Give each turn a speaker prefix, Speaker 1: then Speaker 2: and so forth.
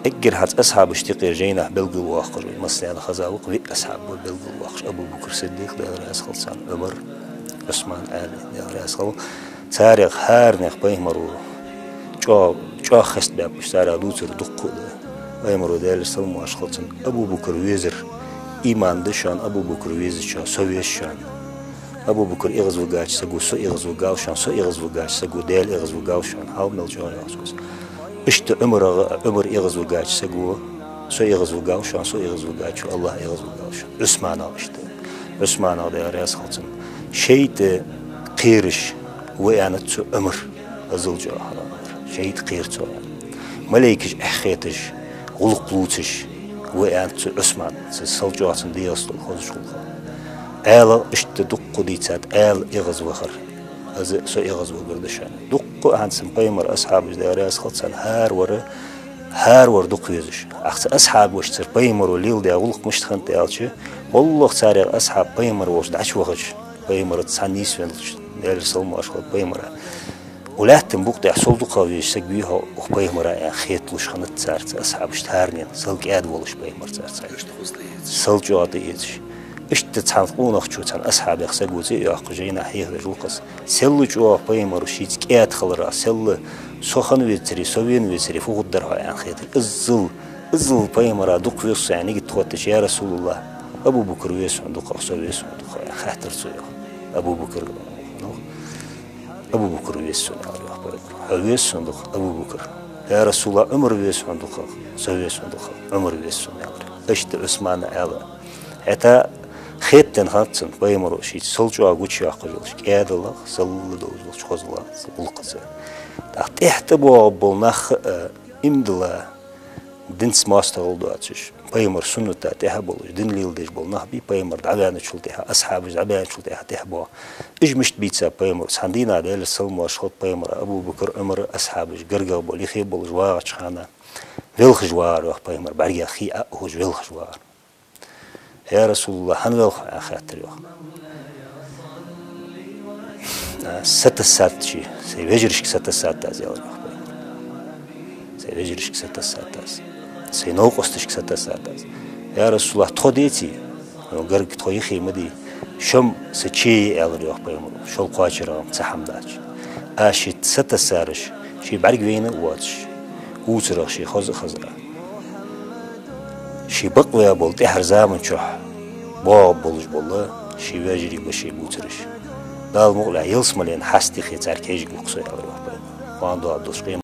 Speaker 1: اجر هات اصحاب اشتقي جينا بلغ واخر مثلا خزاوق في اصحاب بلغ واخر ابو بكر الصديق ده راس خلصان عمر عثمان آل ده راس خل تاريخ هارنخ بيمرو جو خست باب اشترى دوتر دق بيمرو ده سلم واش خلصان ابو بكر ويزر ايمان دشان ابو بكر ويزر شان سويشان ابو بكر يغزو قاش سقو سو يغزو قاوشان سو يغزو قاش سقو ديل يغزو قاوشان هاو من الجوان يغزو اشت عمر يغزو قاش سقو سو يغزو قاوشان سو يغزو قاش الله يغزو قاوشان عثمان اشت عثمان هذا راس خلصن شيت قيرش ويانت عمر ازل جوهر شيت قيرتو ملائكش اخيتش غلقلوتش ويانت عثمان سلجواتن دياستو خوش آل اشت دق ديتات آل يغزو خر از سو يغزو قردشان دق عن سنبيمر أصحاب جداريس خلصان هار ور دق يزش أخت أصحاب وش بيمر وليل ده غلق مش تخنت آلش والله تاريخ أصحاب بيمر وش دعش وخش بيمر تسانيس فينش ديال سلم أشخاص بيمر ولا تنبوق ده حصل دق ويش سجبيها وبيمر يعني خيط لش خنت سارت أصحاب اشتهرني سلك آد ولش بيمر سارت سلك جواتي يزش اشت تحنقون أخشوتان أصحاب يخسقوتي يأخجينا حيه الجوقس سلوا جوا بيمر وشيت كيات خلرا سل سخن ويتري سوين ويتري فوق الدرها يعني خيتر الزل بيمر دق ويص يعني قد توتش يا رسول الله أبو بكر ويس عندك أخسر ويس عندك يعني خاطر سويا أبو بكر ويس ويس عندك أبو بكر يا رسول الله عمر ويس عندك سويس عندك عمر ويس اشت عثمان آله حتى خيتن هاتسن بيمرو شيء سلجوا أقولش أقولش كياد الله سل دوز خذ الله سبلقز تحت بو نخ إمدلا دنس ماستر ولداتش بيمر سنة تحت بولش دن ليل ديش بول نخ بي بيمر عبان شلتها أصحاب عبان شلتها تحبوا إجمشت بيتسا بيمر سندينا على السلم واشخط بيمر أبو بكر عمر أصحابش قرقا بولي خي بول جوار خانة فيلخ جوار وح بيمر بعريا خي أهوج فيلخ جوار يا رسول الله هنغل خاطر يوم ست ساعات شيء سيفجرش ست ساعات تاز يا رب سيفجرش ست ساعات تاز سينوقستش ست ساعات تاز يا رسول الله توديتي وقرق تويخي مدي شم سشي يا رب شو القاچرام تحمداش أشيت ست سارش شيء بعرق وينه واتش وترى شيء خزرة شي بقويا بولتي هرزامن شح باب بولش بالله شي واجري بشي بوترش دال مغلا يلسملين حستي خيتار كيج بوقصي على روح بين وان دو عبدوش